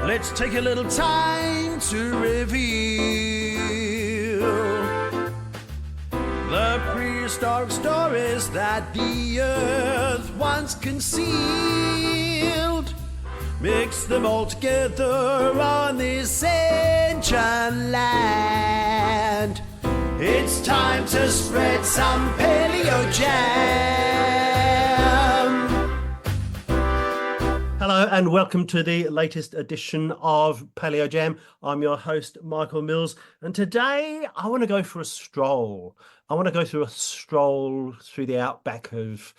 Let's take a little time to reveal the prehistoric stories that the earth once concealed. Mix them all together on this ancient land. It's time to spread some Palaeo Jam. Hello and welcome to the latest edition of Palaeo Jam. I'm your host, Michael Mills, and today I want to go for a stroll. I want to go through a stroll through the outback of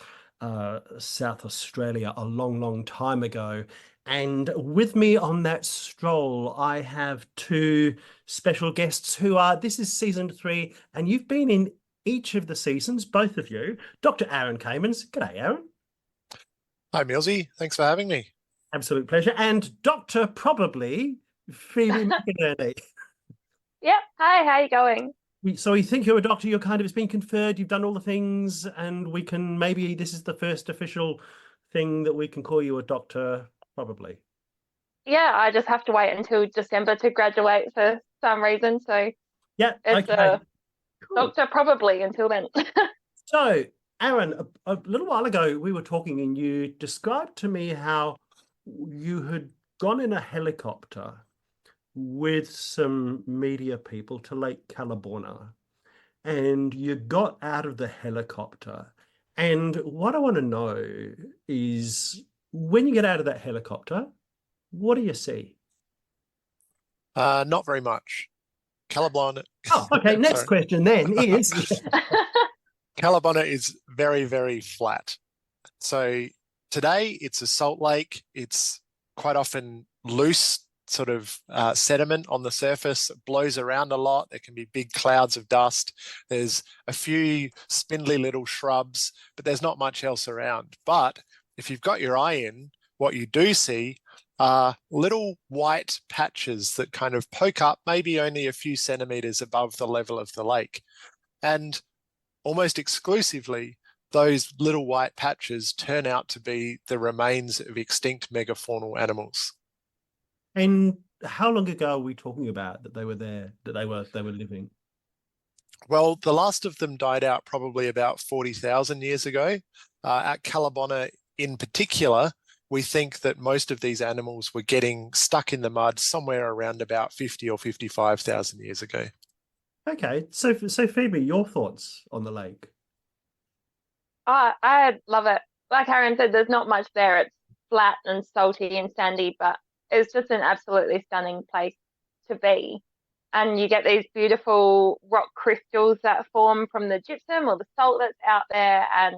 South Australia a long time ago. And with me on that stroll, I have two special guests who are, this is season 3, and you've been in each of the seasons, both of you. Dr. Aaron Camens. G'day, Aaron. Hi, Millsy. Thanks for having me. Absolute pleasure. And Dr. Probably, Phoebe McInerney. Yep. Hi, how you going? So we think you're a doctor, you're kind of, it's been conferred, you've done all the things, and we can, maybe this is the first official thing that we can call you a doctor, probably. Yeah, I just have to wait until December to graduate for some reason. So Yeah, it's okay. Cool. doctor probably until then. So, Aaron, a little while ago, we were talking and you described to me how you had gone in a helicopter with some media people to Lake Callabonna, and you got out of the helicopter. And what I want to know is, when you get out of that helicopter, what do you see? Not very much. Callabonna. Oh, okay. Next question then is... Callabonna is very flat. So today it's a salt lake. It's quite often loose sort of sediment on the surface. It blows around a lot. There can be big clouds of dust. There's a few spindly little shrubs, but there's not much else around. But if you've got your eye in, what you do see are little white patches that kind of poke up maybe only a few centimeters above the level of the lake. And almost exclusively, those little white patches turn out to be the remains of extinct megafaunal animals. And how long ago are we talking about that they were there, that they were living? Well, the last of them died out probably about 40,000 years ago. At Callabonna in particular, we think that most of these animals were getting stuck in the mud somewhere around about 50 or 55,000 years ago. Okay, so Phoebe, your thoughts on the lake? I love it. Like Aaron said, there's not much there. It's flat and salty and sandy, but it's just an absolutely stunning place to be. And you get these beautiful rock crystals that form from the gypsum or the salt that's out there. And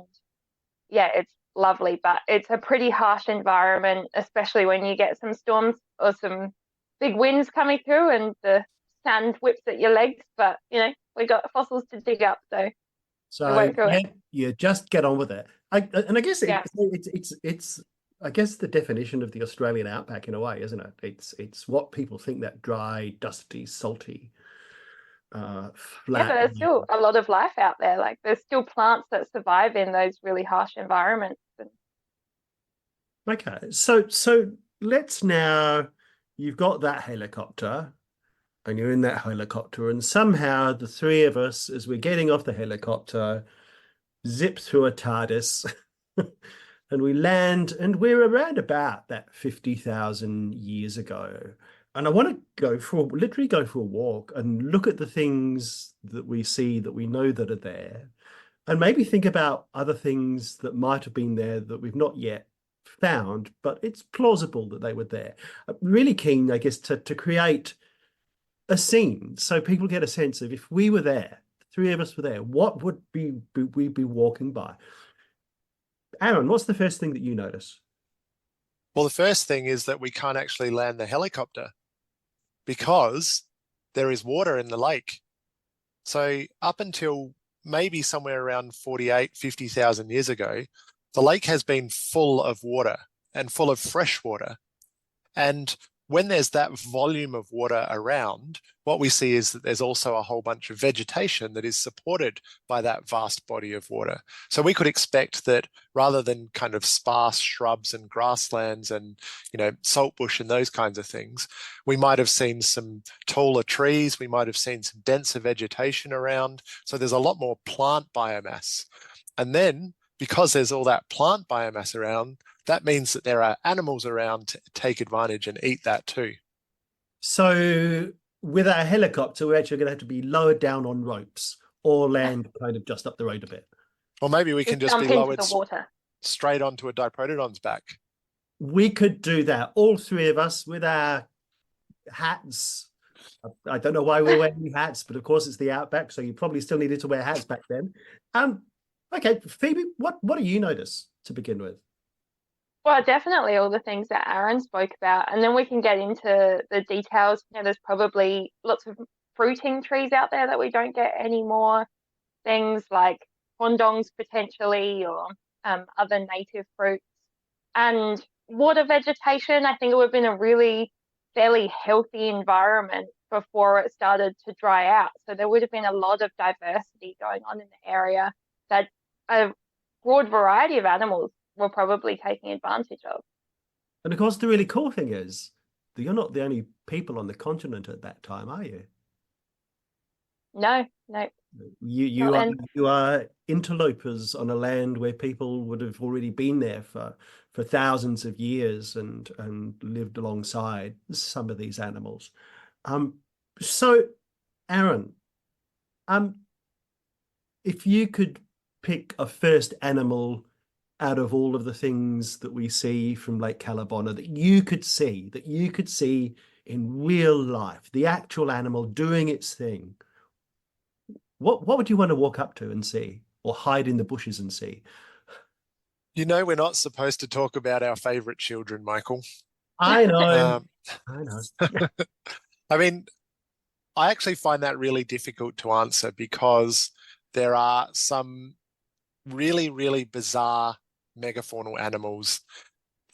yeah, it's lovely, but it's a pretty harsh environment, especially when you get some storms or some big winds coming through and the sand whips at your legs. But, you know, we got fossils to dig up, so you just get on with it. I guess Yeah. it's I guess the definition of the Australian outback in a way, isn't it? It's what people think that dry, dusty, salty, flat. Yeah, but there's still a lot of life out there. Like there's still plants that survive in those really harsh environments. Okay, so let's now, you've got that helicopter and you're in that helicopter, and somehow the three of us, as we're getting off the helicopter, zip through a TARDIS and we land, and we're around about that 50,000 years ago. And I want to literally go for a walk and look at the things that we see, that we know that are there, and maybe think about other things that might have been there that we've not yet found, but it's plausible that they were there. I'm really keen, I guess, to create a scene so people get a sense of, if we were there, the three of us were there, what would we be walking by? Aaron, what's the first thing that you notice? Well, the first thing is that we can't actually land the helicopter because there is water in the lake. So up until maybe somewhere around 50,000 years ago, the lake has been full of water and full of fresh water. And when there's that volume of water around, what we see is that there's also a whole bunch of vegetation that is supported by that vast body of water. So we could expect that rather than kind of sparse shrubs and grasslands and, saltbush and those kinds of things, we might have seen some taller trees, we might have seen some denser vegetation around. So there's a lot more plant biomass. And then because there's all that plant biomass around, that means that there are animals around to take advantage and eat that too. So with our helicopter, we're actually going to have to be lowered down on ropes or land kind of just up the road a bit. Or maybe we can just jump be into lowered the water. straight onto a diprotodon's back. We could do that, all three of us with our hats. I don't know why we're wearing hats, but of course it's the outback, so you probably still needed to wear hats back then. Okay, Phoebe, what do you notice to begin with? Well, definitely all the things that Aaron spoke about. And then we can get into the details. There's probably lots of fruiting trees out there that we don't get anymore. Things like hondongs potentially, or other native fruits. And water vegetation, I think it would have been a really fairly healthy environment before it started to dry out. So there would have been a lot of diversity going on in the area that a broad variety of animals were probably taking advantage of. And of course, the really cool thing is that you're not the only people on the continent at that time, are you? No. You are interlopers on a land where people would have already been there for thousands of years and lived alongside some of these animals. So, Aaron, if you could pick a first animal out of all of the things that we see from Lake Callabonna that you could see in real life, the actual animal doing its thing, what would you want to walk up to and see, or hide in the bushes and see? We're not supposed to talk about our favorite children, Michael. I know. I know. I mean, I actually find that really difficult to answer because there are some really, really bizarre megafaunal animals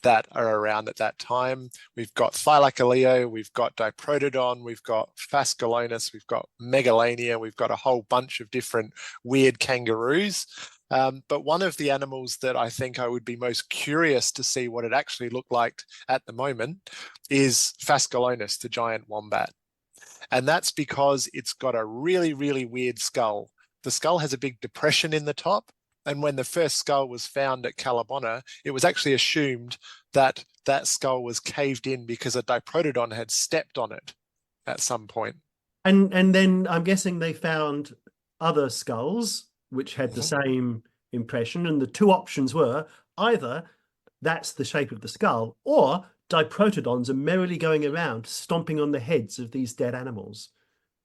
that are around at that time. We've got Thylacoleo, we've got diprotodon, we've got Phascolonus, we've got Megalania, we've got a whole bunch of different weird kangaroos. But one of the animals that I think I would be most curious to see what it actually looked like at the moment is Phascolonus, the giant wombat. And that's because it's got a really, really weird skull. The skull has a big depression in the top. And when the first skull was found at Callabonna, it was actually assumed that that skull was caved in because a diprotodon had stepped on it at some point. And then I'm guessing they found other skulls which had the same impression. And the two options were either that's the shape of the skull, or diprotodons are merrily going around stomping on the heads of these dead animals.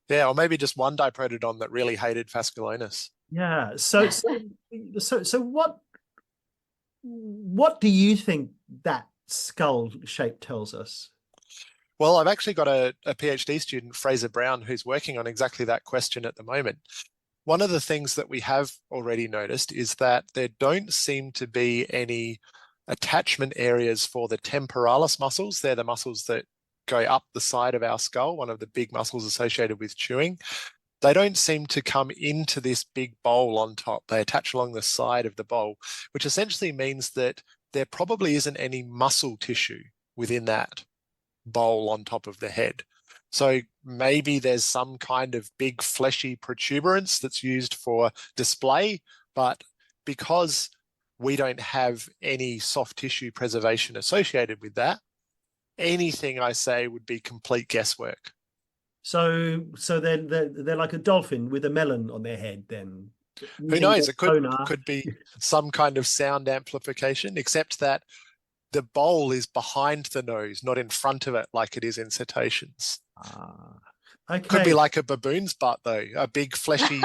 Yeah, or maybe just one diprotodon that really hated Phascolonus. Yeah. So what do you think that skull shape tells us? Well, I've actually got a PhD student, Fraser Brown, who's working on exactly that question at the moment. One of the things that we have already noticed is that there don't seem to be any attachment areas for the temporalis muscles. They're the muscles that go up the side of our skull, one of the big muscles associated with chewing. They don't seem to come into this big bowl on top. They attach along the side of the bowl, which essentially means that there probably isn't any muscle tissue within that bowl on top of the head. So maybe there's some kind of big fleshy protuberance that's used for display, but because we don't have any soft tissue preservation associated with that, anything I say would be complete guesswork. So they're like a dolphin with a melon on their head then. Who knows? It could be some kind of sound amplification, except that the bowl is behind the nose, not in front of it like it is in cetaceans. Okay. Could be like a baboon's butt, though, a big, fleshy,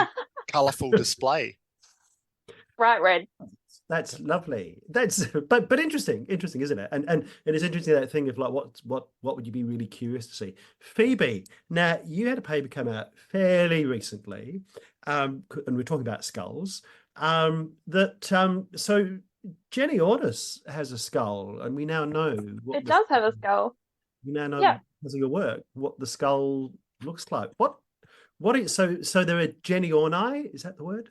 colourful display. Bright red. That's lovely. That's but interesting, isn't it? And it is interesting, that thing of like what would you be really curious to see? Phoebe, now you had a paper come out fairly recently, and we're talking about skulls. So Jenny Ortis has a skull, and we now know It does have a skull. You now know Yeah. because of your work what the skull looks like. What is so there are Genyorni, is that the word?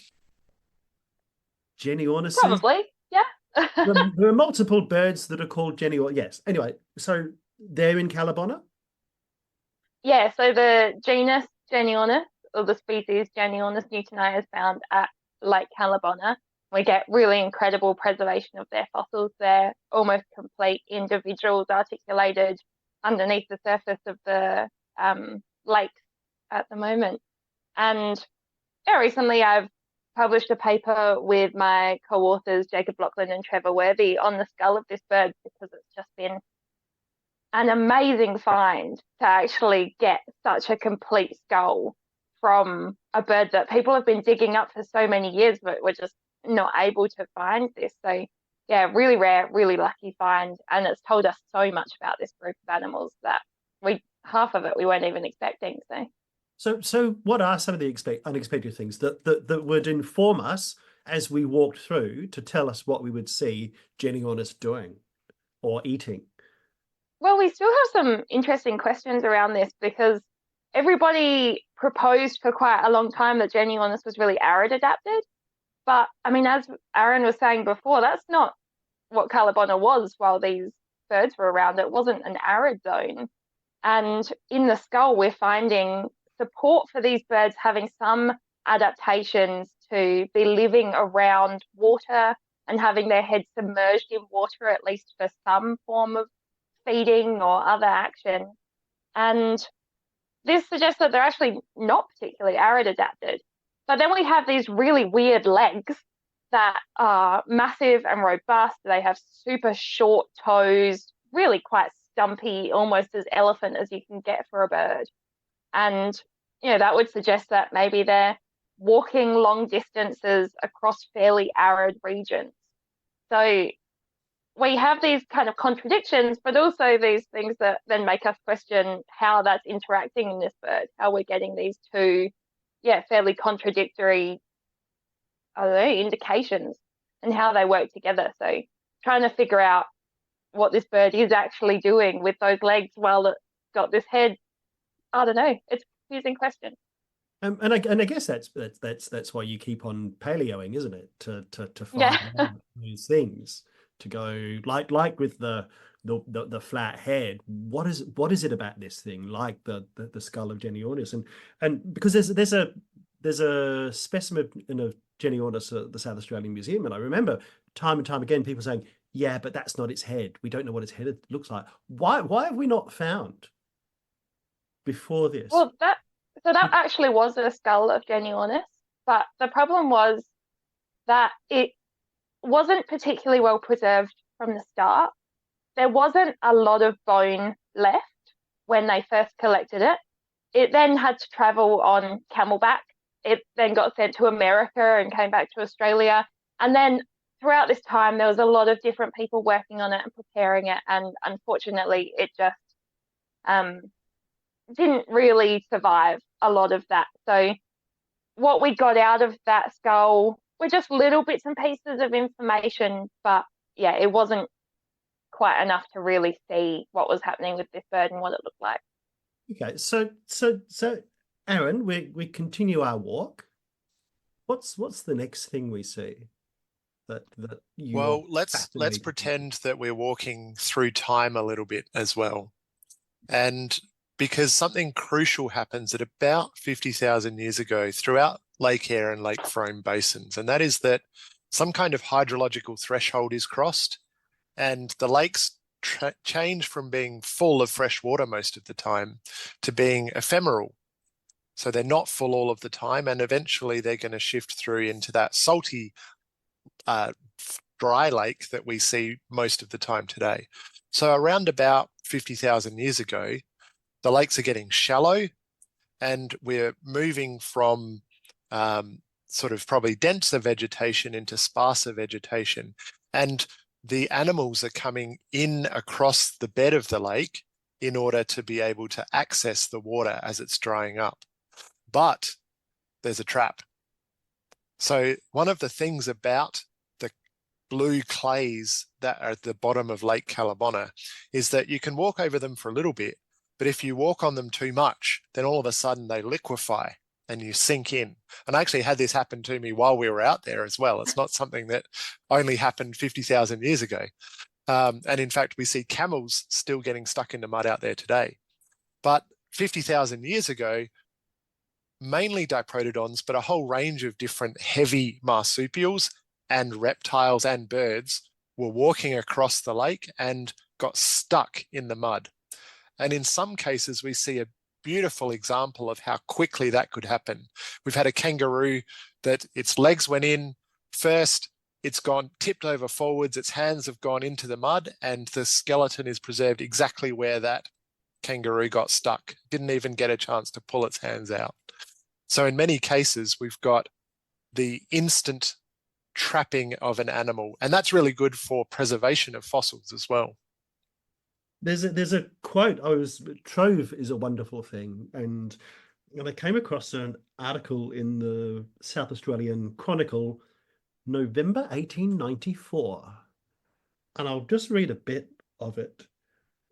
Genyornises? Probably. Yeah. There are multiple birds that are called Genior. Yes. Anyway, so they're in Callabonna? Yeah, so the genus Genyornis, or the species Genyornis newtoni, is found at Lake Callabonna. We get really incredible preservation of their fossils there, almost complete individuals articulated underneath the surface of the lakes at the moment. And yeah, recently I've published a paper with my co-authors Jacob Lachlan and Trevor Worthy on the skull of this bird, because it's just been an amazing find to actually get such a complete skull from a bird that people have been digging up for so many years, but we're just not able to find this. So yeah, really rare, really lucky find, and it's told us so much about this group of animals that half of it we weren't even expecting. So what are some of the unexpected things that would inform us as we walked through to tell us what we would see Genyornis doing or eating? Well, we still have some interesting questions around this, because everybody proposed for quite a long time that Genyornis was really arid adapted. But I mean, as Aaron was saying before, that's not what Callabonna was while these birds were around. It wasn't an arid zone. And in the skull, we're finding support for these birds having some adaptations to be living around water and having their heads submerged in water, at least for some form of feeding or other action. And this suggests that they're actually not particularly arid adapted. But then we have these really weird legs that are massive and robust. They have super short toes, really quite stumpy, almost as elephant as you can get for a bird. And, that would suggest that maybe they're walking long distances across fairly arid regions. So we have these kind of contradictions, but also these things that then make us question how that's interacting in this bird, how we're getting these two, fairly contradictory, indications and how they work together. So trying to figure out what this bird is actually doing with those legs while it's got this head, I don't know. It's a confusing question. And I guess that's why you keep on paleoing, isn't it? To find out these things. To go like with the flat head, what is it about this thing, like the skull of Genyornis, and because there's a specimen of Genyornis at the South Australian Museum, and I remember time and time again people saying, yeah, but that's not its head. We don't know what its head looks like. Why have we not found before this? Well, that actually was a skull of Genyornis, but the problem was that it wasn't particularly well preserved from the start. There wasn't a lot of bone left when they first collected it. It then had to travel on camelback. It then got sent to America and came back to Australia. And then throughout this time, there was a lot of different people working on it and preparing it. And unfortunately, it just didn't really survive a lot of that. So what we got out of that skull were just little bits and pieces of information, but yeah, it wasn't quite enough to really see what was happening with this bird and what it looked like. Okay, so Aaron, we continue our walk. What's the next thing we see? Well, let's pretend that we're walking through time a little bit as well, and because something crucial happens at about 50,000 years ago throughout Lake Eyre and Lake Frome basins, and that is that some kind of hydrological threshold is crossed, and the lakes change from being full of fresh water most of the time to being ephemeral. So they're not full all of the time, and eventually they're going to shift through into that salty, dry lake that we see most of the time today. So around about 50,000 years ago, the lakes are getting shallow, and we're moving from sort of probably denser vegetation into sparser vegetation. And the animals are coming in across the bed of the lake in order to be able to access the water as it's drying up. But there's a trap. So one of the things about the blue clays that are at the bottom of Lake Callabonna is that you can walk over them for a little bit, but if you walk on them too much, then all of a sudden they liquefy and you sink in. And I actually had this happen to me while we were out there as well. It's not something that only happened 50,000 years ago. And in fact, we see camels still getting stuck in the mud out there today. But 50,000 years ago, mainly diprotodons, but a whole range of different heavy marsupials and reptiles and birds were walking across the lake and got stuck in the mud. And in some cases, we see a beautiful example of how quickly that could happen. We've had a kangaroo that its legs went in first, it's gone tipped over forwards, its hands have gone into the mud, and the skeleton is preserved exactly where that kangaroo got stuck. Didn't even get a chance to pull its hands out. So in many cases, we've got the instant trapping of an animal, and that's really good for preservation of fossils as well. There's a quote. Trove is a wonderful thing, and I came across an article in the South Australian Chronicle, November 1894, and I'll just read a bit of it,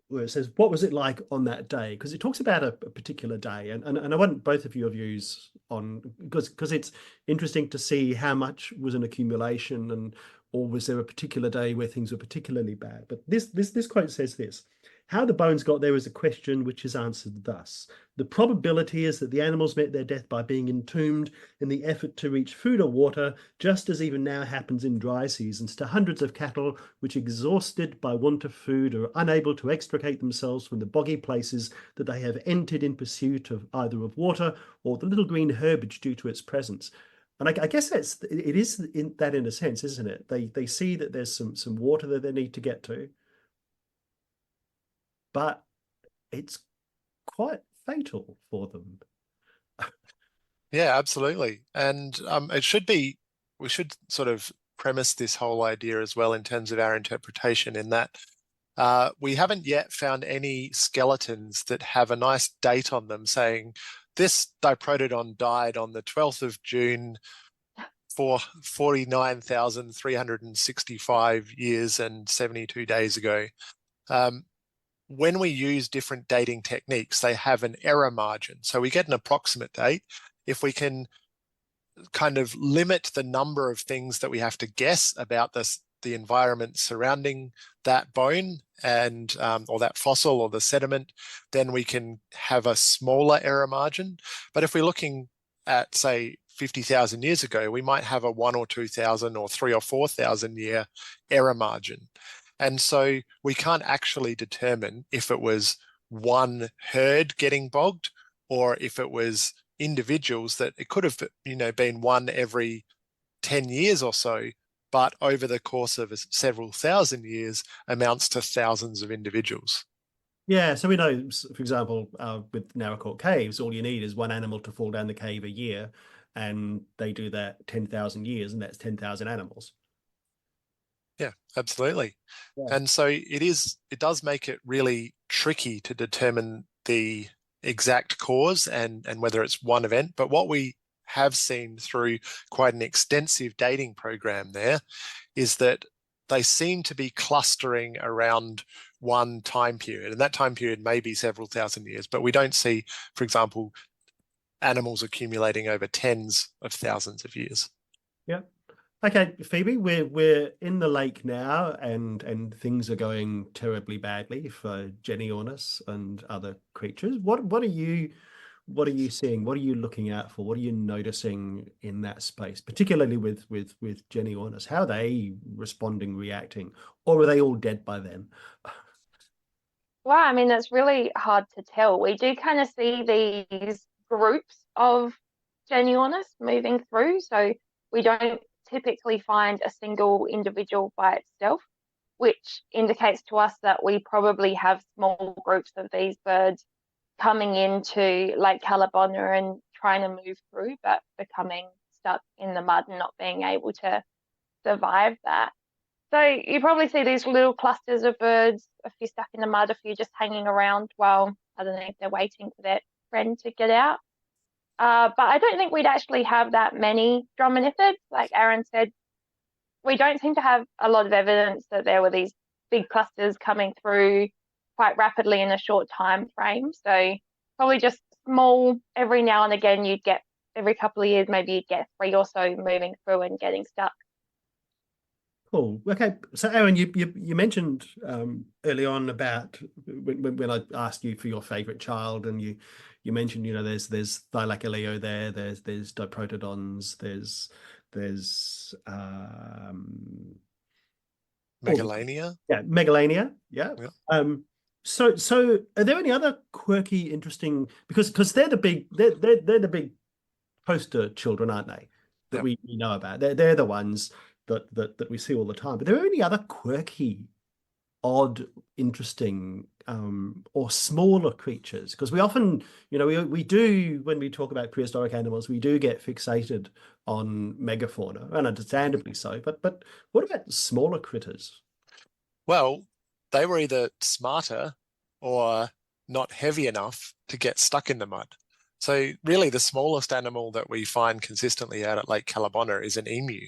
where it says, what was it like on that day? Because it talks about a particular day, and I want both of your views on, because it's interesting to see how much was an accumulation, or was there a particular day where things were particularly bad. But this quote says this: how the bones got there is a question which is answered thus. The probability is that the animals met their death by being entombed in the effort to reach food or water, just as even now happens in dry seasons to hundreds of cattle which, exhausted by want of food, are unable to extricate themselves from the boggy places that they have entered in pursuit of either of water or the little green herbage due to its presence. And I guess it is in a sense, isn't it? They see that there's some water that they need to get to, but it's quite fatal for them. Yeah, absolutely. And we should sort of premise this whole idea as well in terms of our interpretation, in that we haven't yet found any skeletons that have a nice date on them saying this diprotodon died on the 12th of June for 49,365 years and 72 days ago. When we use different dating techniques, they have an error margin. So we get an approximate date. If we can kind of limit the number of things that we have to guess about the environment surrounding that bone and or that fossil or the sediment, then we can have a smaller error margin. But if we're looking at, say, 50,000 years ago, we might have a 1 or 2,000 or 3 or 4,000 year error margin. And so we can't actually determine if it was one herd getting bogged or if it was individuals, that it could have, been one every 10 years or so, but over the course of several thousand years amounts to thousands of individuals. Yeah, so we know, for example, with Naracoorte Caves, all you need is one animal to fall down the cave a year, and they do that 10,000 years, and that's 10,000 animals. Yeah, absolutely. Yeah. And so it does make it really tricky to determine the exact cause and whether it's one event. But what we have seen through quite an extensive dating program there is that they seem to be clustering around one time period, and that time period may be several thousand years, but we don't see, for example, animals accumulating over tens of thousands of years. Yeah. Okay, Phoebe, we're in the lake now, and things are going terribly badly for Genyornis and other creatures. What are you seeing? What are you looking out for? What are you noticing in that space, particularly with Genyornis? How are they responding, reacting, or are they all dead by then? Well, I mean, it's really hard to tell. We do kind of see these groups of Genyornis moving through, so we don't typically find a single individual by itself, which indicates to us that we probably have small groups of these birds coming into Lake Callabonna and trying to move through, but becoming stuck in the mud and not being able to survive that. So you probably see these little clusters of birds, a few stuck in the mud, a few just hanging around while, I don't know, if they're waiting for their friend to get out. But I don't think we'd actually have that many drominithids. Like Aaron said, we don't seem to have a lot of evidence that there were these big clusters coming through quite rapidly in a short time frame. So probably just small. Every now and again, you'd get every couple of years, maybe you'd get 3 or so moving through and getting stuck. Cool. Okay. So, Aaron, you mentioned early on about when I asked you for your favorite child, and you mentioned, you know, there's Thylacoleo there, there's diprotodons, there's Megalania. Megalania. Yeah. Yeah. So are there any other quirky, interesting, because they're the big they're the big poster children, aren't they? That Yep. we know about. They're the ones that we see all the time. But are there any other quirky, odd, interesting, or smaller creatures? Because we often, you know, we do, when we talk about prehistoric animals, we do get fixated on megafauna, and understandably so. But what about smaller critters? Well, they were either smarter or not heavy enough to get stuck in the mud. So really the smallest animal that we find consistently out at Lake Callabonna is an emu.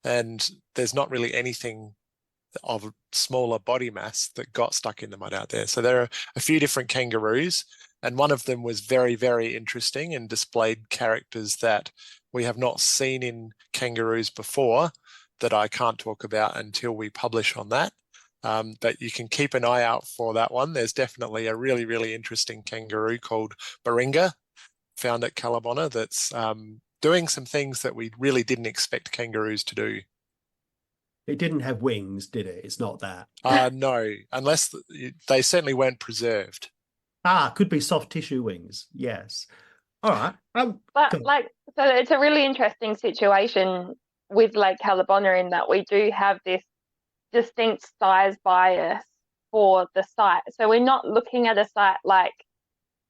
And there's not really anything of smaller body mass that got stuck in the mud out there. So there are a few different kangaroos, and one of them was very, very interesting and displayed characters that we have not seen in kangaroos before that I can't talk about until we publish on that. But you can keep an eye out for that one. There's definitely a really, really interesting kangaroo called Baringa found at Callabonna that's doing some things that we really didn't expect kangaroos to do. It didn't have wings, did it? It's not that. No, unless they certainly weren't preserved. Could be soft tissue wings. Yes. All right. But so it's a really interesting situation with Lake Callabonna in that we do have this distinct size bias for the site. So we're not looking at a site like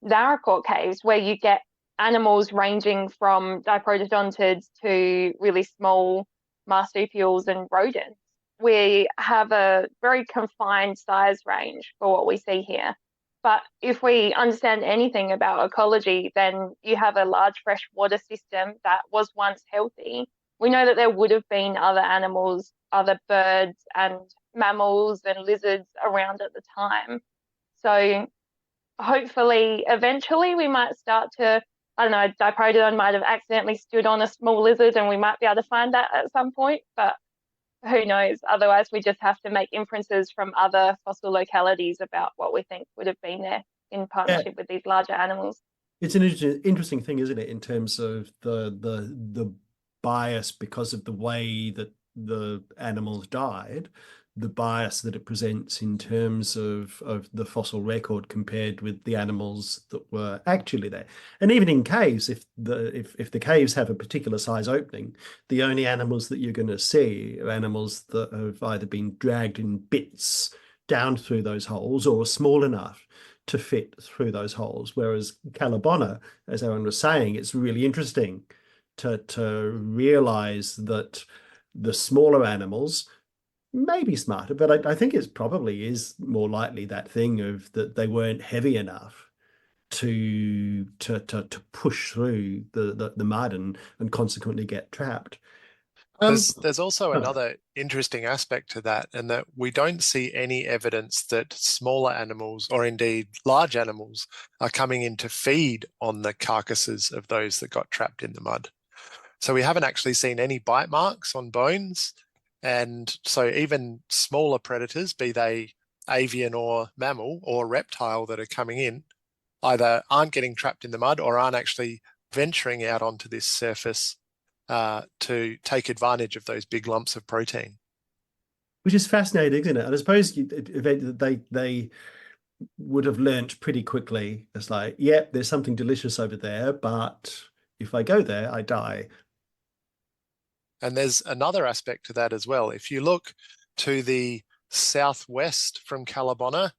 Naracoorte Caves where you get animals ranging from diprotodontids to really small marsupials and rodents. We have a very confined size range for what we see here. But if we understand anything about ecology, then you have a large freshwater system that was once healthy. We know that there would have been other animals, other birds and mammals and lizards around at the time. So hopefully, eventually, we might start to, I don't know, Diprotodon might have accidentally stood on a small lizard and we might be able to find that at some point, but who knows? Otherwise, we just have to make inferences from other fossil localities about what we think would have been there in partnership with these larger animals. It's an interesting thing, isn't it, in terms of the bias because of the way that the animals died, the bias that it presents in terms of the fossil record compared with the animals that were actually there. And even in caves, if the caves have a particular size opening, the only animals that you're going to see are animals that have either been dragged in bits down through those holes or are small enough to fit through those holes. Whereas Callabonna, as Aaron was saying, it's really interesting to realize that the smaller animals may be smarter, but I think it probably is more likely that thing of that they weren't heavy enough to push through the mud and consequently get trapped. There's also another interesting aspect to that, and that we don't see any evidence that smaller animals, or indeed large animals, are coming in to feed on the carcasses of those that got trapped in the mud. So we haven't actually seen any bite marks on bones. And so even smaller predators, be they avian or mammal or reptile that are coming in, either aren't getting trapped in the mud or aren't actually venturing out onto this surface to take advantage of those big lumps of protein. Which is fascinating, isn't it? And I suppose they would have learnt pretty quickly. It's like, yeah, there's something delicious over there, but if I go there, I die. And there's another aspect to that as well. If you look to the southwest from Callabonna,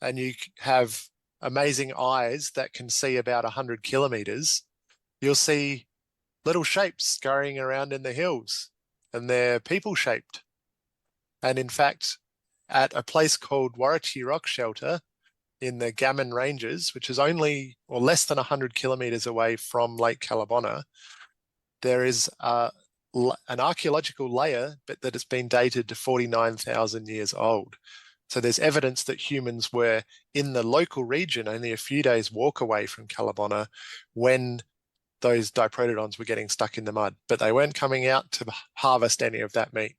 and you have amazing eyes that can see about 100 kilometers, you'll see little shapes scurrying around in the hills, and they're people-shaped. And in fact, at a place called Warrachi Rock Shelter in the Gammon Ranges, which is only or less than 100 kilometers away from Lake Callabonna, there is an archaeological layer, but that it's been dated to 49,000 years old. So there's evidence that humans were in the local region only a few days walk away from Callabonna when those diprotodons were getting stuck in the mud, but they weren't coming out to harvest any of that meat.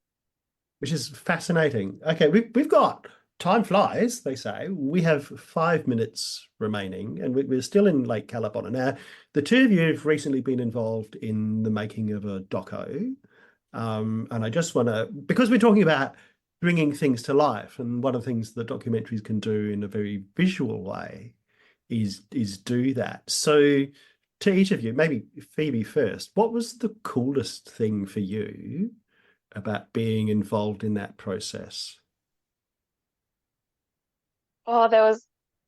Which is fascinating. Okay, we've got, time flies, they say. We have 5 minutes remaining, and we're still in Lake Callabonna. Now, the two of you have recently been involved in the making of a doco, and I just want to, because we're talking about bringing things to life, and one of the things the documentaries can do in a very visual way is do that. So to each of you, maybe Phoebe first, what was the coolest thing for you about being involved in that process? Oh, there was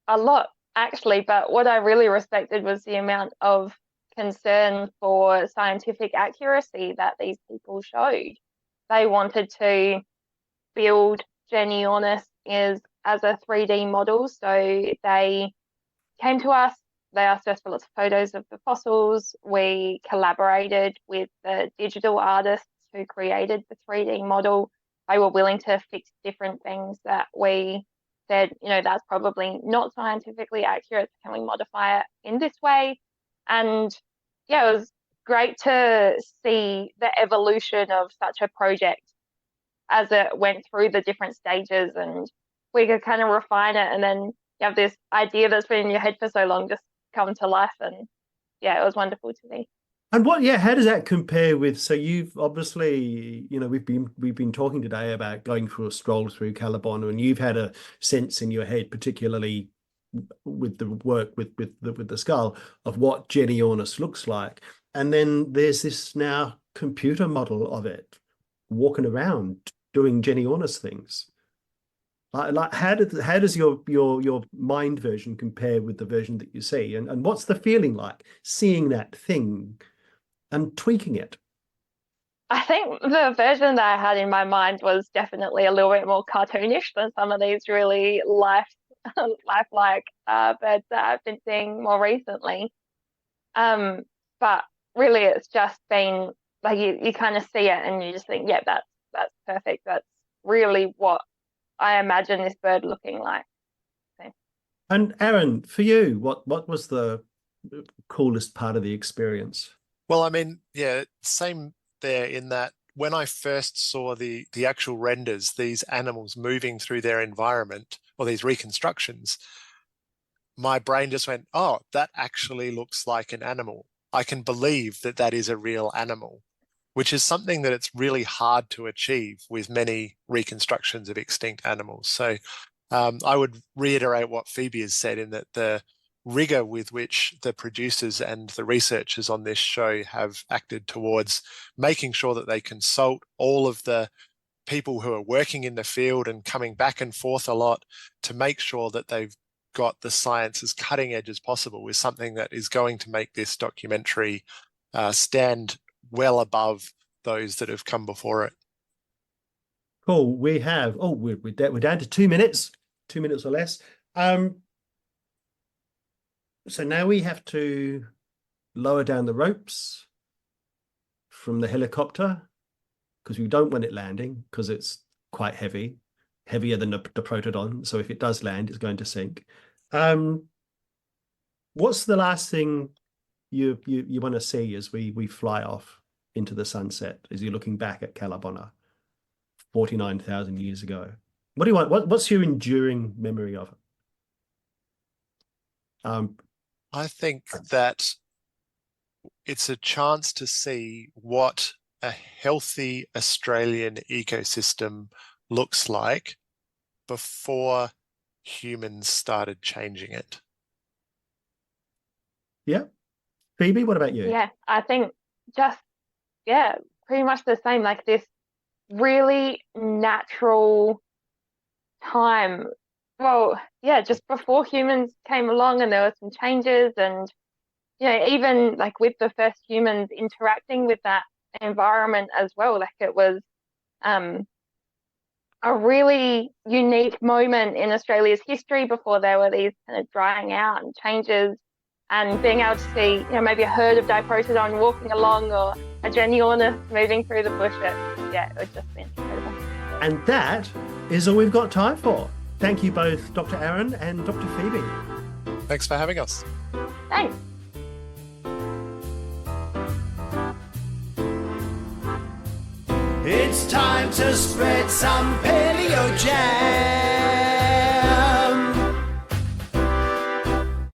a lot actually, but what I really respected was the amount of concern for scientific accuracy that these people showed. They wanted to build Genionis as a 3D model, so they came to us. They asked us for lots of photos of the fossils. We collaborated with the digital artists who created the 3D model. They were willing to fix different things that we said, that's probably not scientifically accurate. Can we modify it in this way? And yeah, it was great to see the evolution of such a project as it went through the different stages, and we could kind of refine it. And then you have this idea that's been in your head for so long just come to life. And yeah, it was wonderful to see. And how does that compare with, so you've obviously, we've been talking today about going for a stroll through Callabonna, and you've had a sense in your head, particularly with the work with the skull, of what Genionis looks like. And then there's this now computer model of it walking around doing Genionis things. Like how does your mind version compare with the version that you see, and what's the feeling like seeing that thing and tweaking it? I think the version that I had in my mind was definitely a little bit more cartoonish than some of these really lifelike birds that I've been seeing more recently. But really, it's just been like you kind of see it and you just think, yeah, that's perfect. That's really what I imagine this bird looking like. So. And Aaron, for you, what was the coolest part of the experience? Well, I mean, yeah, same there in that when I first saw the actual renders, these animals moving through their environment, or these reconstructions, my brain just went, oh, that actually looks like an animal. I can believe that that is a real animal, which is something that it's really hard to achieve with many reconstructions of extinct animals. So I would reiterate what Phoebe has said, in that the rigor with which the producers and the researchers on this show have acted towards making sure that they consult all of the people who are working in the field and coming back and forth a lot to make sure that they've got the science as cutting edge as possible is something that is going to make this documentary stand well above those that have come before it. Cool. We have, we're down to 2 minutes, 2 minutes or less. So now we have to lower down the ropes from the helicopter, because we don't want it landing, because it's quite heavy, heavier than the protodon. So if it does land, it's going to sink. What's the last thing you want to see as we fly off into the sunset, as you're looking back at Callabonna 49,000 years ago? What do you want? What's your enduring memory of it? I think that it's a chance to see what a healthy Australian ecosystem looks like before humans started changing it. Yeah. Phoebe, what about you? Yeah, I think pretty much the same, like this really natural time. Well, yeah, just before humans came along, and there were some changes, and even like with the first humans interacting with that environment as well, like it was a really unique moment in Australia's history before there were these kind of drying out and changes, and being able to see maybe a herd of diprotodon walking along, or a genuineness moving through the bush. It was just incredible. And that is all we've got time for. Thank you both, Dr. Aaron and Dr. Phoebe. Thanks for having us. Thanks. It's time to spread some Palaeo Jam.